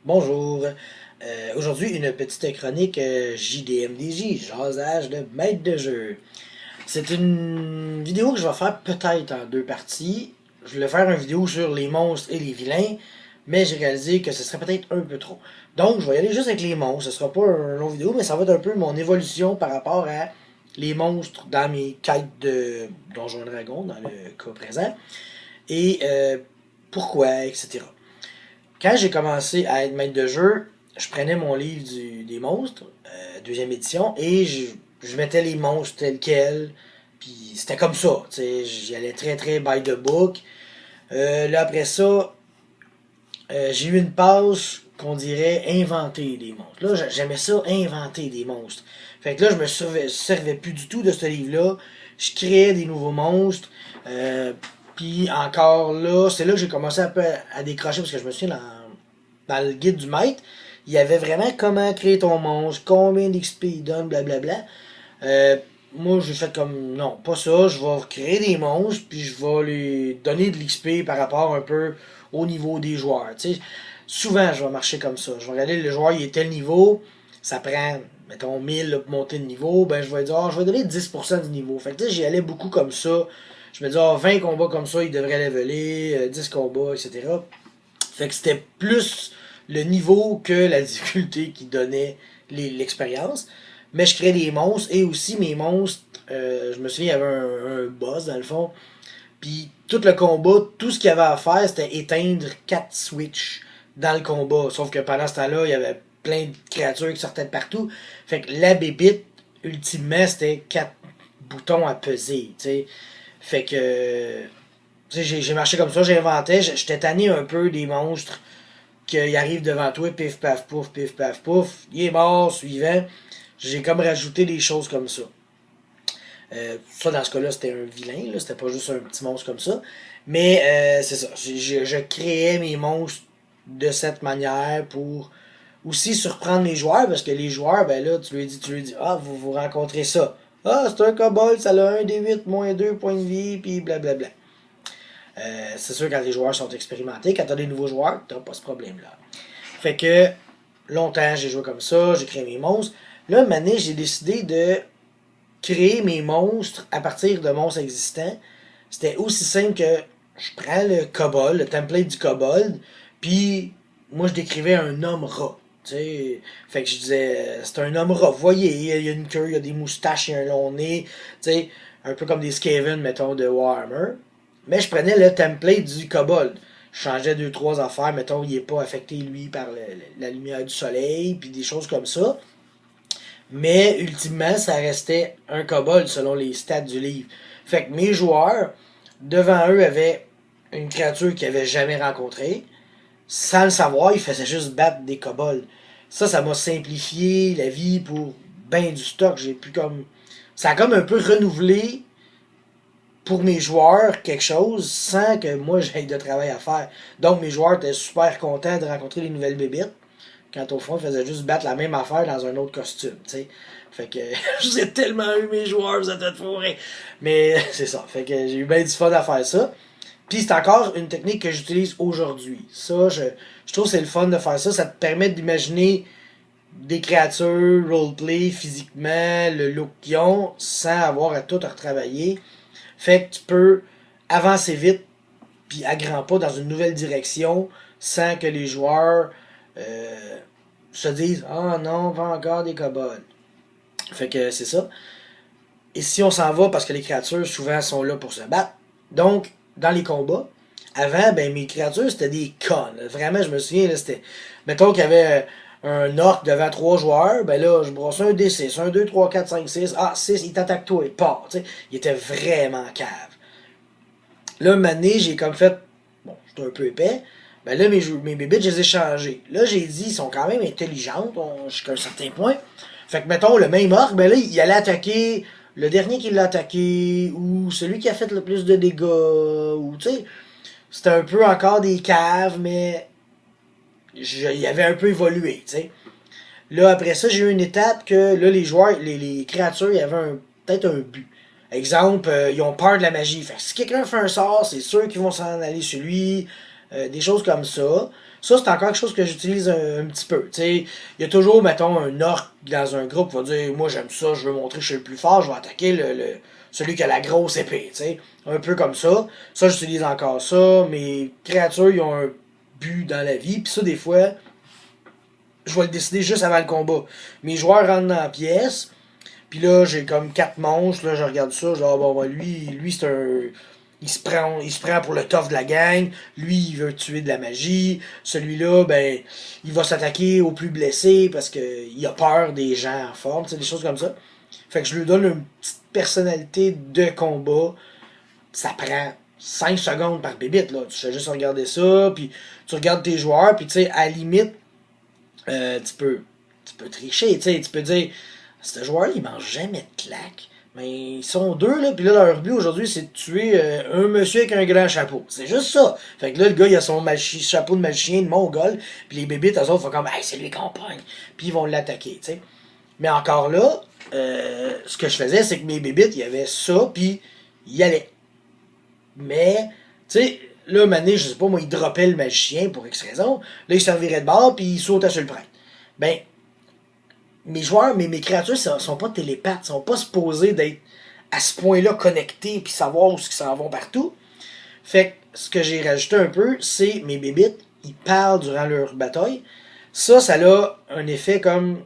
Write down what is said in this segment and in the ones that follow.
Bonjour. Aujourd'hui, une petite chronique JDMDJ, jasage de maître de jeu. C'est une vidéo que je vais faire peut-être en deux parties. Je voulais faire une vidéo sur les monstres et les vilains, mais j'ai réalisé que ce serait peut-être un peu trop. Donc, je vais y aller juste avec les monstres. Ce sera pas une longue vidéo, mais ça va être un peu mon évolution par rapport à les monstres dans mes quêtes de Donjons et Dragons, dans le cas présent, et pourquoi, etc. Quand j'ai commencé à être maître de jeu, je prenais mon livre des monstres, deuxième édition, et je mettais les monstres tels quels. Puis c'était comme ça, tu sais, j'y allais très très by the book. Là après ça, j'ai eu une passe qu'on dirait inventer des monstres. Là, j'aimais ça, inventer des monstres. Fait que là, je me servais plus du tout de ce livre-là. Je créais des nouveaux monstres. Puis encore là, c'est là que j'ai commencé un peu à décrocher parce que je me souviens dans le guide du maître, il y avait vraiment comment créer ton monstre, combien d'XP il donne, blablabla. Moi, j'ai fait comme non, pas ça. Je vais créer des monstres, puis je vais lui donner de l'XP par rapport un peu au niveau des joueurs. Tu sais, souvent, je vais marcher comme ça. Je vais regarder le joueur, il est tel niveau, ça prend, mettons, 1000 là, pour monter de niveau. Ben, je vais dire, je vais donner 10% du niveau. Fait que, tu sais, j'y allais beaucoup comme ça. Je me dis, 20 combats comme ça, il devrait leveler, 10 combats, etc. Fait que c'était plus le niveau que la difficulté qui donnait l'expérience. Mais je créais des monstres et aussi mes monstres, je me souviens, il y avait un boss dans le fond. Puis tout le combat, tout ce qu'il y avait à faire, c'était éteindre 4 switches dans le combat. Sauf que pendant ce temps-là, il y avait plein de créatures qui sortaient de partout. Fait que la bébite, ultimement, c'était 4 boutons à peser. T'sais. Fait que j'ai marché comme ça, j'inventais, j'étais tanné un peu des monstres qui arrivent devant toi, pif paf pouf, il est mort, suivant. J'ai comme rajouté des choses comme ça. Ça, dans ce cas-là, c'était un vilain, là, c'était pas juste un petit monstre comme ça. Mais c'est ça, je créais mes monstres de cette manière pour aussi surprendre les joueurs, parce que les joueurs, ben là, tu lui dis, ah, vous rencontrez ça. Ah, c'est un kobold, ça a un D8, moins 2 points de vie, puis blablabla. C'est sûr, quand les joueurs sont expérimentés, quand t'as des nouveaux joueurs, t'as pas ce problème-là. Fait que, longtemps, j'ai joué comme ça, j'ai créé mes monstres. Là, une année, j'ai décidé de créer mes monstres à partir de monstres existants. C'était aussi simple que je prends le kobold, le template du kobold, puis moi, je décrivais un homme rat. T'sais, fait que je disais, c'est un homme rat. Vous voyez, il y a une queue, il y a des moustaches, il y a un long nez. T'sais, un peu comme des Skaven, mettons, de Warhammer. Mais je prenais le template du kobold. Je changeais deux, trois affaires. Mettons, il n'est pas affecté, lui, par la lumière du soleil, puis des choses comme ça. Mais, ultimement, ça restait un kobold selon les stats du livre. Fait que mes joueurs, devant eux, avaient une créature qu'ils n'avaient jamais rencontrée. Sans le savoir, ils faisaient juste battre des kobolds. Ça m'a simplifié la vie pour ben du stock. J'ai pu comme... Ça a comme un peu renouvelé pour mes joueurs quelque chose sans que moi j'aille de travail à faire. Donc mes joueurs étaient super contents de rencontrer les nouvelles bébites. Quand au fond, ils faisaient juste battre la même affaire dans un autre costume. T'sais. Fait que je vous ai tellement eu mes joueurs, vous êtes tous fourrés. Mais c'est ça. Fait que j'ai eu bien du fun à faire ça. Puis c'est encore une technique que j'utilise aujourd'hui. Ça, je trouve que c'est le fun de faire ça. Ça te permet d'imaginer des créatures, roleplay, physiquement, le look qu'ils ont, sans avoir à tout retravailler. Fait que tu peux avancer vite, puis à grands pas dans une nouvelle direction, sans que les joueurs se disent ah non, pas encore des kobolds. Fait que c'est ça. Et si on s'en va, parce que les créatures souvent sont là pour se battre, donc dans les combats, avant, ben mes créatures c'était des connes. Vraiment, je me souviens, là, c'était. Mettons qu'il y avait un orc devant trois joueurs, ben là, je brosse un D6, un 2 3 4 5 6 ah, 6 il t'attaque toi, il part. T'sais. Il était vraiment cave. Là, une année, j'ai comme fait, bon, j'étais un peu épais, ben là, mes bébites, je les ai changées. Là, j'ai dit, ils sont quand même intelligentes, jusqu'à un certain point. Fait que, mettons, le même orc, ben là, il allait attaquer le dernier qui l'a attaqué, ou celui qui a fait le plus de dégâts, ou, tu sais, c'était un peu encore des caves, mais il avait un peu évolué, tu sais. Là, après ça, j'ai eu une étape que, là, les joueurs, les créatures, il y avait peut-être un but. Exemple, ils ont peur de la magie. Fait que si quelqu'un fait un sort, c'est sûr qu'ils vont s'en aller sur lui. des choses comme ça. Ça, c'est encore quelque chose que j'utilise un petit peu. Tu sais, il y a toujours, mettons, un orc dans un groupe qui va dire, moi j'aime ça, je veux montrer que je suis le plus fort, je vais attaquer celui qui a la grosse épée, tu sais. Un peu comme ça. Ça, j'utilise encore ça. Mes créatures, ils ont un but dans la vie. Puis ça, des fois, je vais le décider juste avant le combat. Mes joueurs rentrent dans la pièce. Puis là, j'ai comme 4 monstres. Là, je regarde ça. Je dis, ah, bon, ben, lui c'est un. Il se prend pour le tough de la gang. Lui, il veut tuer de la magie. Celui-là, ben, il va s'attaquer aux plus blessés parce qu'il a peur des gens en forme. Tu sais, des choses comme ça. Fait que je lui donne une petite personnalité de combat. Ça prend 5 secondes par bébite, là. Tu fais juste regarder ça, puis tu regardes tes joueurs, puis tu sais, à la limite, tu peux tricher, tu sais, tu peux dire, ce joueur-là, il mange jamais de claques. Mais ils sont deux, là, puis là, leur but aujourd'hui, c'est de tuer un monsieur avec un grand chapeau. C'est juste ça. Fait que là, le gars, il a son chapeau de magicien, de mongol, puis les bébites, eux autres, font comme, hey, c'est lui qu'on pogne. Puis ils vont l'attaquer, tu sais. Mais encore là, ce que je faisais, c'est que mes bébites, il y avait ça, puis il y allait. Mais, tu sais, là, Mané, je sais pas, moi, il droppait le magicien pour X raison. Là, il servirait de bord, puis il sautait sur le prêtre. Ben, mes joueurs, mes créatures sont pas télépathes, sont pas supposés d'être à ce point-là connectés, puis savoir où ils s'en vont partout. Fait que, ce que j'ai rajouté un peu, c'est mes bébites, ils parlent durant leur bataille. Ça a un effet comme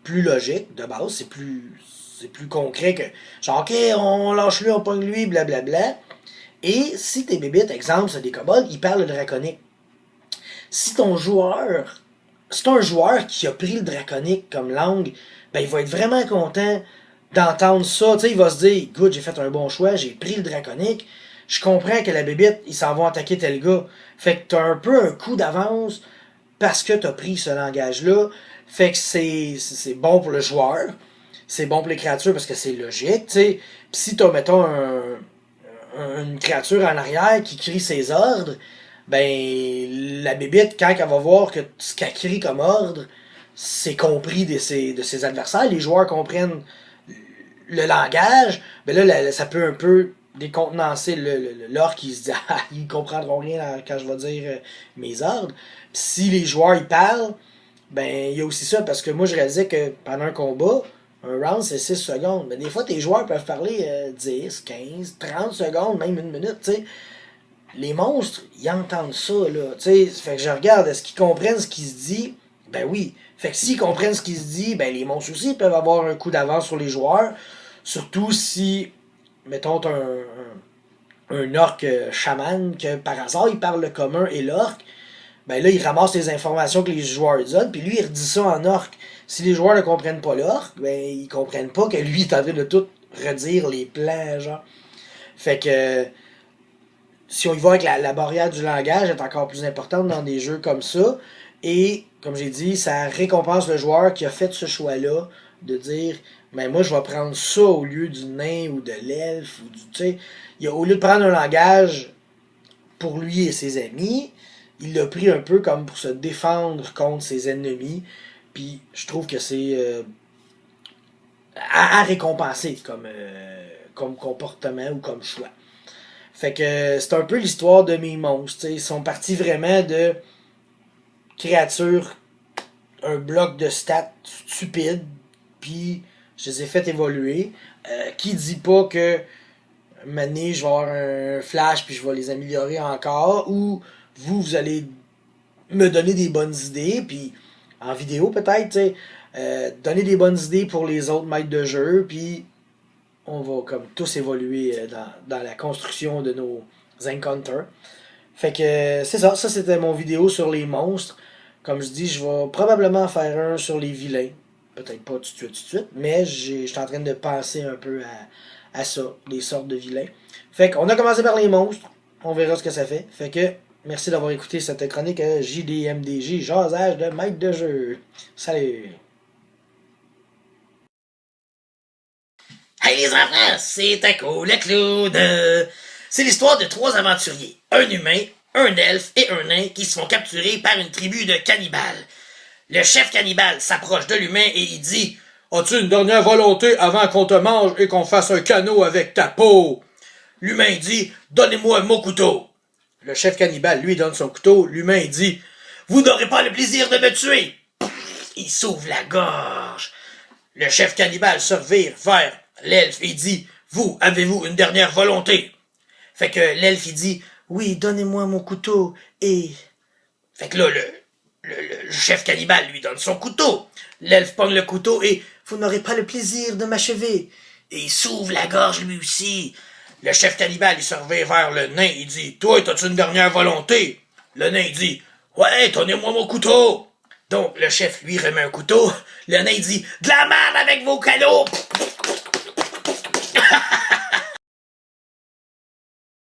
plus logique, de base, c'est plus concret que, genre, ok, on lâche lui, on pogne lui, blablabla. Et si tes bébites, exemple, c'est des kobolds, ils parlent le draconique. Si ton joueur, c'est un joueur qui a pris le draconique comme langue, ben il va être vraiment content d'entendre ça. Tu sais, il va se dire, good, j'ai fait un bon choix, j'ai pris le draconique, je comprends que la bébite, ils s'en vont attaquer tel gars. Fait que t'as un peu un coup d'avance parce que t'as pris ce langage-là. Fait que c'est bon pour le joueur, c'est bon pour les créatures parce que c'est logique, tu sais. Pis si t'as, mettons, une créature en arrière qui crie ses ordres, ben la bébite, quand elle va voir que ce qu'elle crie comme ordre, c'est compris de ses adversaires, les joueurs comprennent le langage, ben là, ça peut un peu décontenancer l'orque qui se dit ah, ils comprendront rien quand je vais dire mes ordres. Pis si les joueurs ils parlent, ben il y a aussi ça, parce que moi je réalisais que pendant un combat, un round, c'est 6 secondes. Mais des fois, tes joueurs peuvent parler 10, 15, 30 secondes, même une minute, tu sais. Les monstres, ils entendent ça, là, tu sais. Fait que je regarde, est-ce qu'ils comprennent ce qui se dit? Ben oui. Fait que s'ils comprennent ce qui se dit, ben les monstres aussi peuvent avoir un coup d'avance sur les joueurs. Surtout si, mettons, t'as un orc chaman, que par hasard, il parle le commun et l'orc. Ben là, il ramasse les informations que les joueurs donnent, puis lui, il redit ça en orc. Si les joueurs ne comprennent pas l'orc, ben ils comprennent pas que lui est en train de tout redire les plans, genre. Fait que si on y va avec la barrière du langage est encore plus importante dans des jeux comme ça. Et, comme j'ai dit, ça récompense le joueur qui a fait ce choix-là de dire ben moi je vais prendre ça au lieu du nain ou de l'elfe ou du. Tu sais, au lieu de prendre un langage pour lui et ses amis, il l'a pris un peu comme pour se défendre contre ses ennemis. Puis je trouve que c'est à récompenser comme comportement ou comme choix. Fait que c'est un peu l'histoire de mes monstres. T'sais. Ils sont partis vraiment de créatures, un bloc de stats stupides, puis je les ai fait évoluer. Qui dit pas que maintenant je vais avoir un flash puis je vais les améliorer encore, ou vous allez me donner des bonnes idées, puis en vidéo peut-être, tu sais, donner des bonnes idées pour les autres maîtres de jeu, puis on va comme tous évoluer dans la construction de nos encounters. Fait que c'est ça c'était mon vidéo sur les monstres. Comme je dis, je vais probablement faire un sur les vilains. Peut-être pas tout de suite, mais je suis en train de penser un peu à ça, les sortes de vilains. Fait qu'on a commencé par les monstres, on verra ce que ça fait. Fait que merci d'avoir écouté cette chronique JDMDJ, jasage de maître de jeu. Salut! Hey les enfants, c'est Taco le clown. C'est l'histoire de 3 aventuriers, un humain, un elfe et un nain qui se font capturer par une tribu de cannibales. Le chef cannibale s'approche de l'humain et il dit « As-tu une dernière volonté avant qu'on te mange et qu'on fasse un canot avec ta peau? » L'humain dit « Donnez-moi mon couteau. » Le chef cannibale, lui, donne son couteau. L'humain, il dit « Vous n'aurez pas le plaisir de me tuer! » Il s'ouvre la gorge. Le chef cannibale se revire vers l'elfe et dit « Vous, avez-vous une dernière volonté? » Fait que l'elfe, il dit « Oui, donnez-moi mon couteau et... » Fait que là, le chef cannibale lui donne son couteau. L'elfe pogne le couteau et « Vous n'aurez pas le plaisir de m'achever. » Et il s'ouvre la gorge lui aussi. Le chef cannibale, il se revient vers le nain, il dit « Toi, t'as-tu une dernière volonté? » Le nain, il dit « Ouais, donnez-moi mon couteau. » Donc, le chef lui remet un couteau. Le nain, il dit « De la merde avec vos cadeaux. »